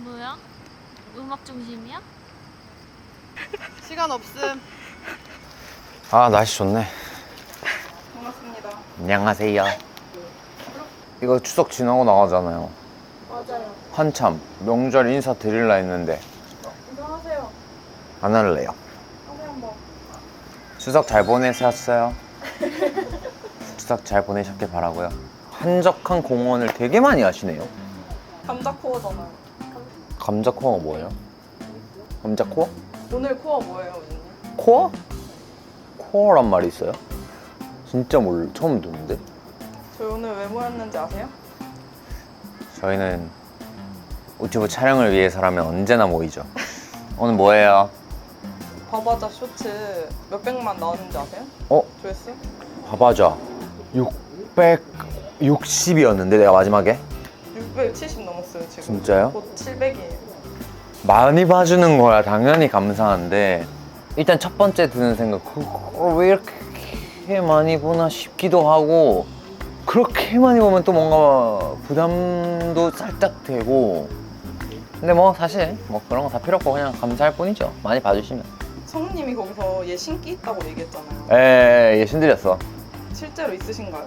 뭐야? 음악 중심이야? 시간 없음. 아, 날씨 좋네. 반갑습니다. 안녕하세요. 이거 추석 지나고 나가잖아요. 맞아요. 한참 명절 인사 드릴라 했는데 인사하세요. 안 할래요. 하세요 한번. 추석 잘 보내셨어요? 추석 잘 보내셨길 바라고요. 한적한 공원을 되게 많이 하시네요. 감자 코어잖아요. 감자 코어가 뭐예요? 감자 코어? 오늘 코어 뭐예요, 언니? 코어? 코어란 말이 있어요? 진짜 처음 듣는데? 저희 오늘 왜 모였는지 아세요? 저희는 유튜브 촬영을 위해서라면 언제나 모이죠. 오늘 뭐예요? 바바자 쇼츠 몇백만 나왔는지 아세요? 어? 조회수? 봐봐자 660이었는데 내가 마지막에 670 넘었어요, 지금. 진짜요? 곧 700이에요. 많이 봐주는 거야 당연히 감사한데 일단 첫 번째 드는 생각 왜 이렇게 많이 보나 싶기도 하고 그렇게 많이 보면 또 뭔가 부담도 살짝 되고 근데 뭐 사실 뭐 그런 거 다 필요 없고 그냥 감사할 뿐이죠. 많이 봐주시면. 성우님이 거기서 얘 신기 있다고 얘기했잖아요. 예 신들렸어. 실제로 있으신가요?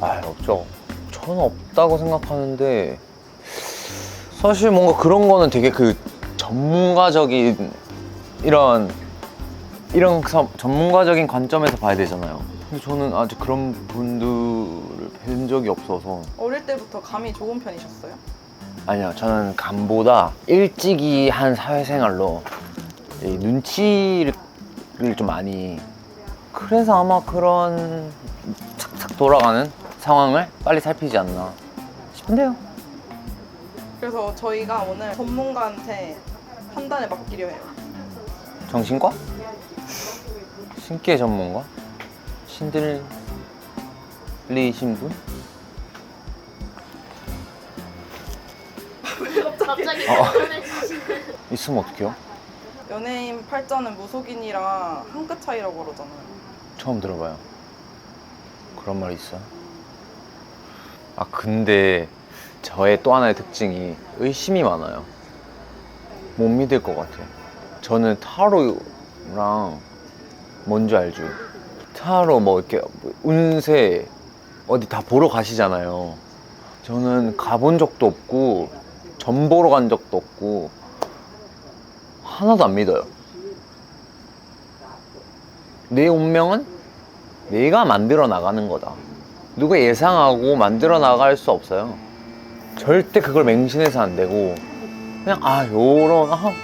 아 없죠. 저는 없다고 생각하는데 사실 뭔가 그런 거는 되게 그 전문가적인 전문가적인 관점에서 봐야 되잖아요. 근데 저는 아직 그런 분들을 뵌 적이 없어서. 어릴 때부터 감이 좋은 편이셨어요? 아니요, 저는 감보다 일찍이 한 사회생활로 이 눈치를 좀 많이 그래서 아마 그런 착착 돌아가는 상황을 빨리 살피지 않나 싶은데요. 그래서 저희가 오늘 전문가한테 판단을 맡기려 해요. 정신과? 신기의 전문가? 신들리신 분? 갑자기 불편해지시네. 있으면 어떡해요? 연예인 팔자는 무속인이랑 한 끗 차이라고 그러잖아요. 처음 들어봐요. 그런 말이 있어요? 아 근데 저의 또 하나의 특징이 의심이 많아요. 못 믿을 것 같아요. 저는 타로랑 뭔지 알죠? 타로 뭐 이렇게 운세 어디 다 보러 가시잖아요. 저는 가본 적도 없고 점 보러 간 적도 없고 하나도 안 믿어요. 내 운명은 내가 만들어 나가는 거다. 누가 예상하고 만들어 나갈 수 없어요. 절대 그걸 맹신해서 안 되고 그냥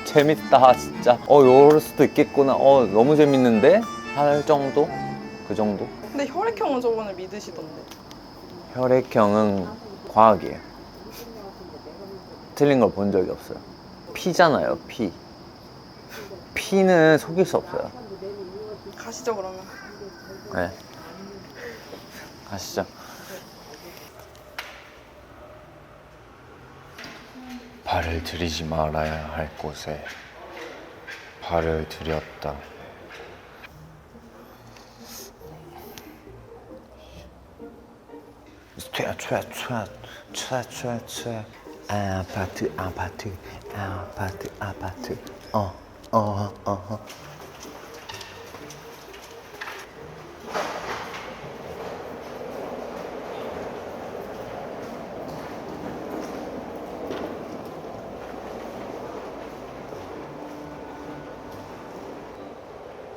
재밌다 진짜 요럴 수도 있겠구나 너무 재밌는데 할 정도? 그 정도? 근데 혈액형은 저번에 믿으시던데. 혈액형은 과학이에요. 틀린 걸 본 적이 없어요. 피잖아요, 피. 피는 속일 수 없어요. 가시죠 그러면. 네. 가시죠. 발을 들이지 말아야 할 곳에 발을 들였다. 최 아파트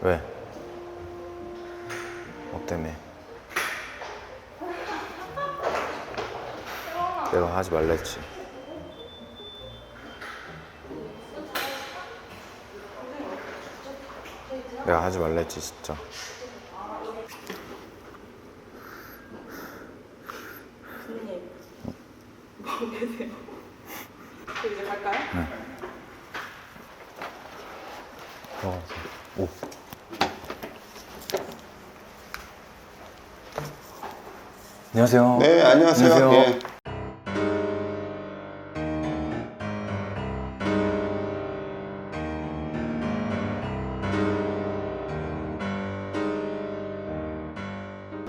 왜? 뭐 때문에? 내가 하지 말랬지. 내가 하지 말랬지 진짜. 선생님. 계세요. 저 이제 갈까요? 네. 오. 안녕하세요. 네, 안녕하세요. 안녕하세요. 예.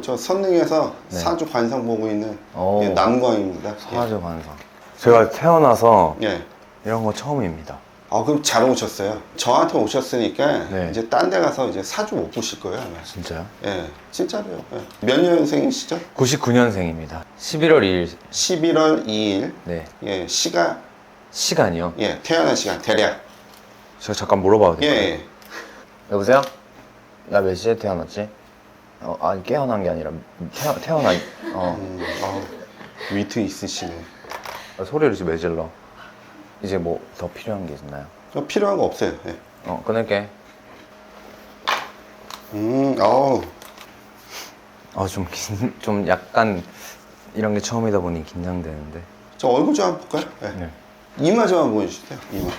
저 선릉에서 네. 사주 관상 보고 있는 오. 예, 남광입니다. 사주 관상. 제가 태어나서 예. 이런 거 처음입니다. 아, 그럼 잘 오셨어요. 저한테 오셨으니까 네. 이제 딴 데 가서 이제 사주 못 보실 거예요, 아마. 진짜요? 예, 진짜로요. 예. 몇 년생이시죠? 99년생입니다. 11월 2일. 11월 2일. 네. 예, 시간이요? 예, 태어난 시간, 대략. 제가 잠깐 물어봐도 예, 될까요? 예. 여보세요? 나 몇 시에 태어났지? 아니 깨어난 게 아니라 태어난 위트 있으시네. 소리를 지금 왜 질러? 이제 뭐 더 필요한 게 있나요? 필요한 거 없어요. 예. 끊을게. 어우. 좀 약간 이런 게 처음이다 보니 긴장되는데. 저 얼굴 좀 한번 볼까요? 예. 네. 이마 좀 한번 보여주세요. 이마.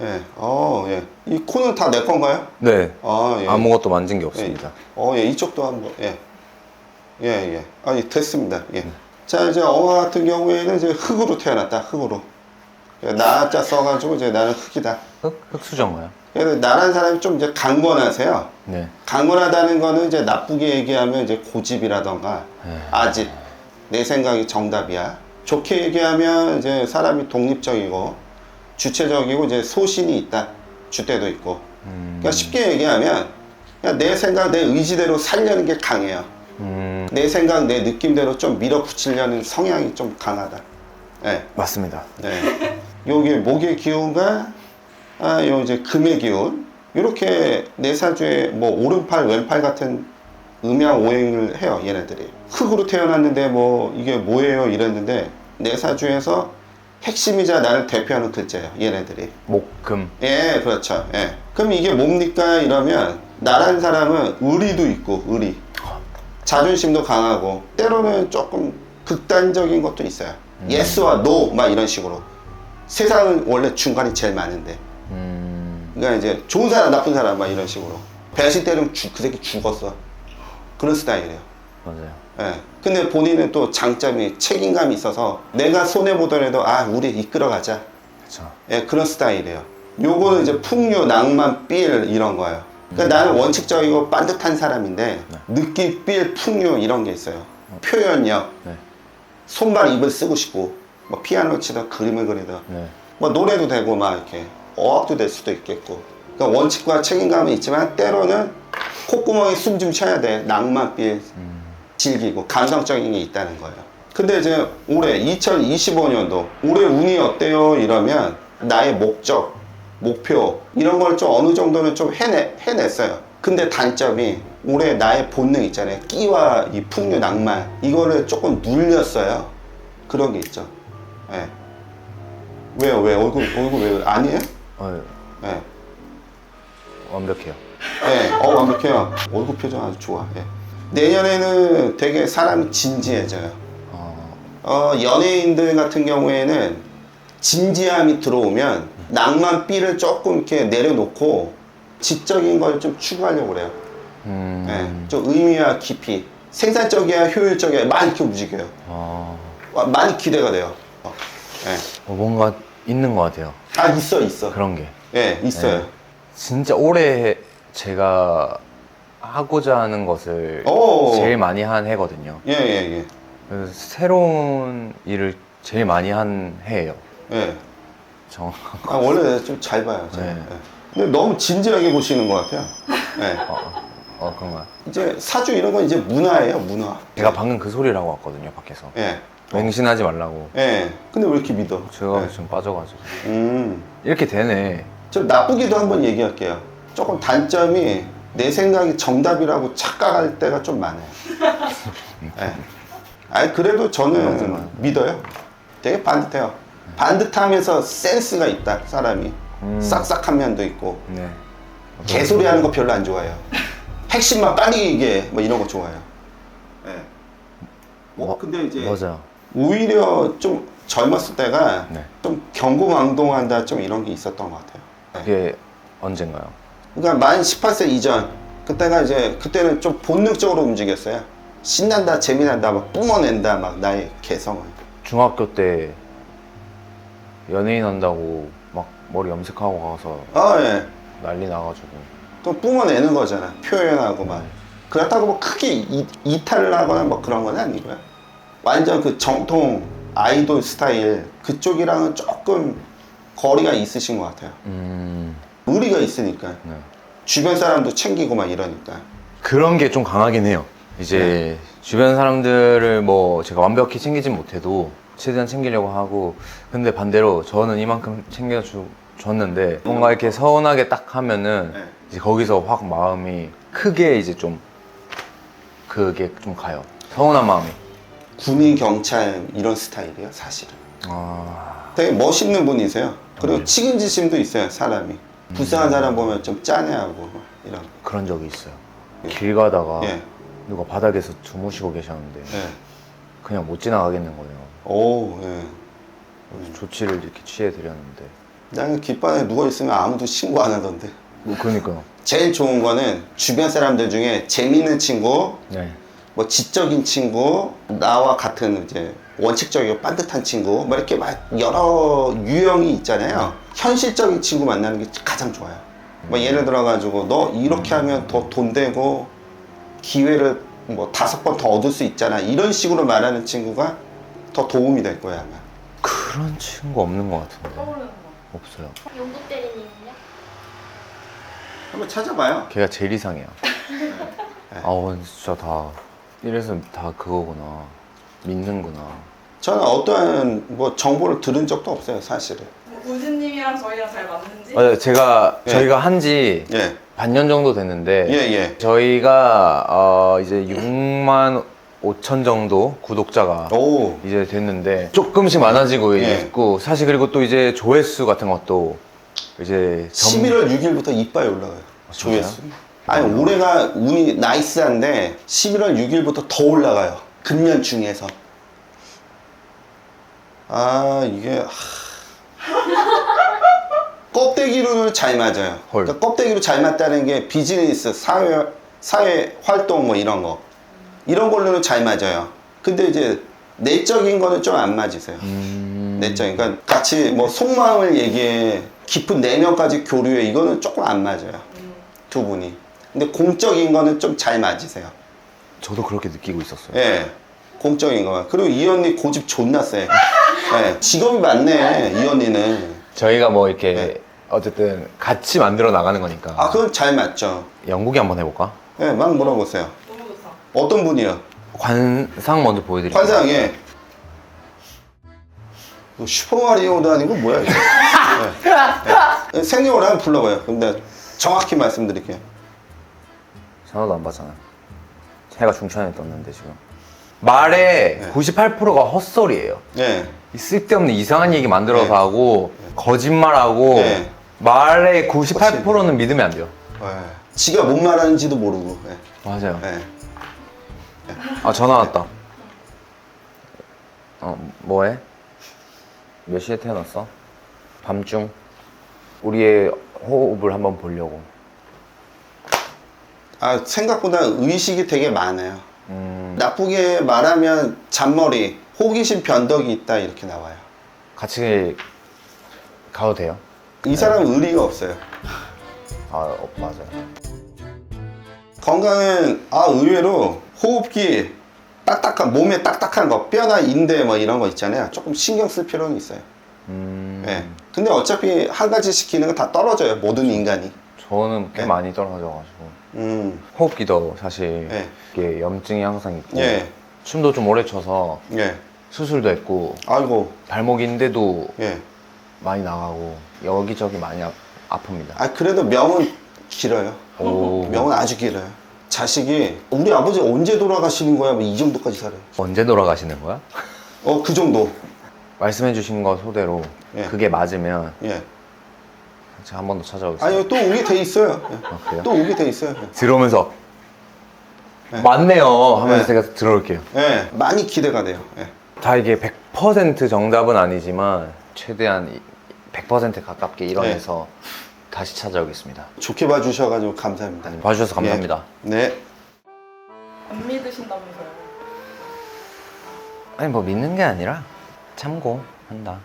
예. 예. 이 코는 다 내 건가요? 네. 아, 예. 아무것도 만진 게 없습니다. 예. 이쪽도 한번. 예. 예. 예, 됐습니다. 예. 자, 이제 엄마 같은 경우에는 이제 흙으로 태어났다. 흙으로. 나자 써가지고 이제 나는 흙이다. 흙수저인가요? 그래서 나란 사람이 좀 이제 강건하세요. 네. 강건하다는 거는 이제 나쁘게 얘기하면 이제 고집이라던가 아집. 내 생각이 정답이야. 좋게 얘기하면 이제 사람이 독립적이고 주체적이고 이제 소신이 있다. 줏대도 있고. 그러니까 쉽게 얘기하면 그냥 내 생각, 내 의지대로 살려는 게 강해요. 내 생각, 내 느낌대로 좀 밀어붙이려는 성향이 좀 강하다. 네. 맞습니다. 네. 요게 목의 기운과 요 이제 금의 기운. 이렇게 내 사주에 뭐 오른팔, 왼팔 같은 음양 오행을 해요, 얘네들이. 흙으로 태어났는데 뭐 이게 뭐예요? 이랬는데 내 사주에서 핵심이자 나를 대표하는 글자예요, 얘네들이. 목금. 예, 그렇죠. 예. 그럼 이게 뭡니까? 이러면 나란 사람은 의리도 있고, 의리. 자존심도 강하고, 때로는 조금 극단적인 것도 있어요. 예스와 노, 막 이런 식으로. 세상은 원래 중간이 제일 많은데. 그러니까 이제 좋은 사람, 나쁜 사람, 막 이런 식으로. 배신 때리면 그 새끼 죽었어. 그런 스타일이에요. 맞아요. 예. 근데 본인은 또 장점이 책임감이 있어서 내가 손해보더라도 우리 이끌어가자. 그렇죠. 예, 그런 스타일이에요. 요거는 이제 풍류, 낭만, 삘 이런 거예요. 그러니까 나는 원칙적이고 반듯한 사람인데 느낌, 삘, 풍류 이런 게 있어요. 표현력, 네. 손발, 입을 쓰고 싶고 뭐 피아노 치다 그림을 그리다 네. 뭐 노래도 되고 막 이렇게 어학도 될 수도 있겠고. 그러니까 원칙과 책임감은 있지만 때로는 콧구멍에 숨 좀 쉬어야 돼. 낭만, 삘 즐기고 감성적인 게 있다는 거예요. 근데 이제 올해 2025년도 올해 운이 어때요? 이러면 나의 목적, 목표 이런 걸 좀 어느 정도는 좀 해냈어요. 근데 단점이 올해 나의 본능 있잖아요. 끼와 이 풍류, 낭만 이거를 조금 눌렸어요. 그런 게 있죠. 예. 왜요? 왜 얼굴 왜 아니에요? 예. 완벽해요. 예. 완벽해요. 얼굴 표정 아주 좋아. 예. 내년에는 되게 사람이 진지해져요. 연예인들 같은 경우에는 진지함이 들어오면 낭만 삐를 조금 이렇게 내려놓고 지적인 걸 좀 추구하려고 그래요. 예, 좀 의미와 깊이, 생산적이야, 효율적이야, 많이 이렇게 움직여요. 많이 기대가 돼요. 예. 뭔가 있는 것 같아요. 있어. 그런 게. 예, 있어요. 네. 진짜 올해 제가 하고자 하는 것을 제일 많이 한 해거든요. 예. 그래서 새로운 일을 제일 많이 한 해예요. 예. 정확한 거. 원래 좀 잘 봐요. 제가. 네. 예. 근데 너무 진지하게 보시는 것 같아요. 예. 그런가요? 이제 사주 이런 건 이제 문화예요, 문화. 제가 방금 그 소리를 하고 왔거든요, 밖에서. 예. 맹신하지 말라고. 예. 근데 왜 이렇게 믿어? 제가 예. 지금 빠져가지고. 음. 이렇게 되네. 좀 나쁘기도 한번 얘기할게요. 조금 단점이 내 생각이 정답이라고 착각할 때가 좀 많아요. 예. 그래도 저는 믿어요. 되게 반듯해요. 반듯하면서 센스가 있다, 사람이. 싹싹한 면도 있고. 네. 개소리 하는 거 별로 안 좋아해요. 핵심만 빨리 얘기해. 뭐 이런 거 좋아해요. 근데 이제 맞아요. 오히려 좀 젊었을 때가 네. 좀 경고망동한다 좀 이런 게 있었던 것 같아요. 그게 언젠가요? 그러니까 만 18세 이전 그때는 좀 본능적으로 움직였어요. 신난다, 재미난다, 막 뿜어낸다, 막 나의 개성을. 중학교 때 연예인 한다고 막 머리 염색하고 가서 예. 난리 나가지고. 또 뿜어내는 거잖아. 표현하고 막. 그렇다고 뭐 크게 이탈을 하거나 뭐 그런 건 아니고요. 완전 그 정통 아이돌 스타일 그쪽이랑은 조금 거리가 있으신 것 같아요. 의리가 있으니까 네. 주변 사람도 챙기고 막 이러니까. 그런 게 좀 강하긴 해요. 이제 주변 사람들을 뭐 제가 완벽히 챙기진 못해도 최대한 챙기려고 하고, 근데 반대로 저는 이만큼 챙겨줬는데 뭔가 이렇게 서운하게 딱 하면은 네. 이제 거기서 확 마음이 크게 이제 좀 그게 좀 가요. 서운한 마음이. 군인, 경찰 이런 스타일이에요, 사실은. 되게 멋있는 분이세요. 그리고 책임지심도 있어요, 사람이. 불쌍한 사람 보면 좀 짠해하고 이런. 그런 적이 있어요. 길 가다가 예. 누가 바닥에서 주무시고 계셨는데 예. 그냥 못 지나가겠는 거예요. 오, 예. 조치를 이렇게 취해 드렸는데. 나는 깃발에 누워 있으면 아무도 신고 안 하던데. 뭐 그러니까요. 제일 좋은 거는 주변 사람들 중에 재밌는 친구, 네. 뭐 지적인 친구, 나와 같은 이제 원칙적이고 반듯한 친구, 뭐 이렇게 막 여러 유형이 있잖아요. 현실적인 친구 만나는 게 가장 좋아요. 뭐 예를 들어가지고 너 이렇게 하면 더 돈 되고 기회를 뭐 5번 더 얻을 수 있잖아. 이런 식으로 말하는 친구가 더 도움이 될 거야 아마. 그런 친구 없는 것 같은데. 떠오르는 거. 없어요. 용국 대리님은요? 한번 찾아봐요. 걔가 제일 이상해요. 진짜 다 이래서 다 그거구나. 믿는구나. 저는 어떠한 뭐 정보를 들은 적도 없어요, 사실은. 우진님이랑 저희랑 잘 맞는지? 맞아요. 예. 저희가 한지 예, 반년 정도 됐는데 예, 예. 저희가 이제 6만 5천 정도 구독자가 오, 이제 됐는데 조금씩 많아지고 예. 있고, 사실 그리고 또 이제 조회수 같은 것도 이제 11월 6일부터 이빨이 올라가요. 진짜요? 조회수. 아니 올해가 운이 나이스한데 11월 6일부터 더 올라가요. 금년 중에서. 아 이게 껍데기로는 잘 맞아요. 헐. 그러니까 껍데기로 잘 맞다는 게 비즈니스, 사회 활동 뭐 이런 거 이런 걸로는 잘 맞아요. 근데 이제 내적인 거는 좀 안 맞으세요. 내적인, 그러니까 같이 뭐 속마음을 얘기해 깊은 내면까지 교류해 이거는 조금 안 맞아요. 두 분이. 근데 공적인 거는 좀 잘 맞으세요. 저도 그렇게 느끼고 있었어요. 예. 공적인 거. 그리고 이 언니 고집 존나 세. 예. 직업이 많네, 이 언니는. 저희가 뭐 이렇게 네. 어쨌든 같이 만들어 나가는 거니까. 아, 그건 잘 맞죠. 영국이 한번 해볼까? 예, 막 물어보세요. 너무 좋다. 어떤 분이요? 관상 먼저 보여드릴게요. 관상에. 슈퍼마리오도 아니고 뭐야, 이거. 예. 예. 생년월 한번 불러봐요. 그럼 내가 정확히 말씀드릴게요. 전화도 안 받잖아. 해가 중천에 떴는데 지금. 말의 네. 98%가 헛소리예요. 예. 이 쓸데없는 이상한 얘기 만들어서 네. 하고 거짓말하고 네. 말의 98%는 믿으면 안 돼요. 예. 지가 뭔 말하는지도 모르고. 예. 맞아요. 예. 아, 전화 왔다. 뭐해? 몇 시에 태어났어? 밤중. 우리의 호흡을 한번 보려고. 아, 생각보다 의식이 되게 많아요. 나쁘게 말하면 잔머리, 호기심 변덕이 있다 이렇게 나와요. 같이 가도 돼요? 이 사람은 의리가 없어요. 맞아요. 건강은 의외로 호흡기 딱딱한, 몸에 딱딱한 거, 뼈나 인대 뭐 이런 거 있잖아요. 조금 신경 쓸 필요는 있어요. 예. 근데 어차피 한 가지 시키는 건 다 떨어져요, 모든 인간이. 저는 꽤 네. 많이 떨어져가지고. 음. 호흡기도 사실 네. 이게 염증이 항상 있고 예. 춤도 좀 오래 춰서 예. 수술도 했고 아이고. 발목인데도 예. 많이 나가고 여기저기 많이 아픕니다. 아, 그래도 명은 길어요. 오. 명은 아주 길어요. 자식이 우리 아버지 언제 돌아가시는 거야? 뭐 이 정도까지 살아요. 언제 돌아가시는 거야? 그 정도. 말씀해 주신 거 토대로 예. 그게 맞으면 예. 제가 한 번 더 찾아오겠습니다. 아니요, 또 오게 돼 있어요. 예. 그래요? 또 오게 돼 있어요. 들어오면서 네. 맞네요 하면서 네. 제가 들어올게요. 예. 많이 기대가 돼요. 예. 다 이게 100% 정답은 아니지만 최대한 100% 가깝게 이뤄내서 다시 찾아오겠습니다. 좋게 봐주셔가지고 감사합니다. 봐주셔서 감사합니다. 예. 네. 안 믿으신다면서요? 아니 뭐 믿는 게 아니라 참고한다,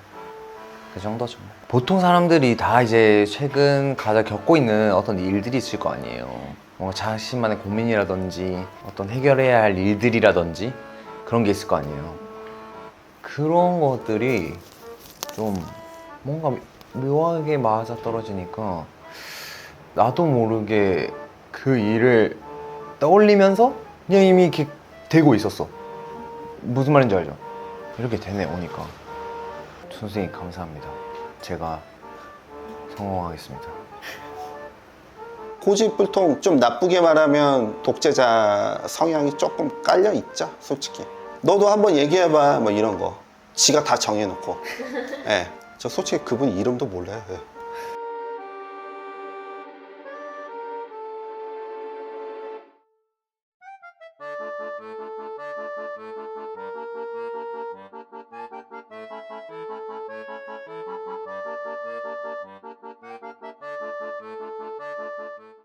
그 정도죠. 보통 사람들이 다 이제 최근 가장 겪고 있는 어떤 일들이 있을 거 아니에요. 뭔가 자신만의 고민이라든지 어떤 해결해야 할 일들이라든지 그런 게 있을 거 아니에요. 그런 것들이 좀 뭔가 묘하게 맞아 떨어지니까 나도 모르게 그 일을 떠올리면서 그냥 이미 이렇게 되고 있었어. 무슨 말인지 알죠? 이렇게 되네 오니까. 선생님 감사합니다. 제가 성공하겠습니다. 고집불통 좀 나쁘게 말하면 독재자 성향이 조금 깔려 있죠, 솔직히. 너도 한번 얘기해봐, 뭐 이런 거. 지가 다 정해놓고. 예. 저 솔직히 그분 이름도 몰라요. 예.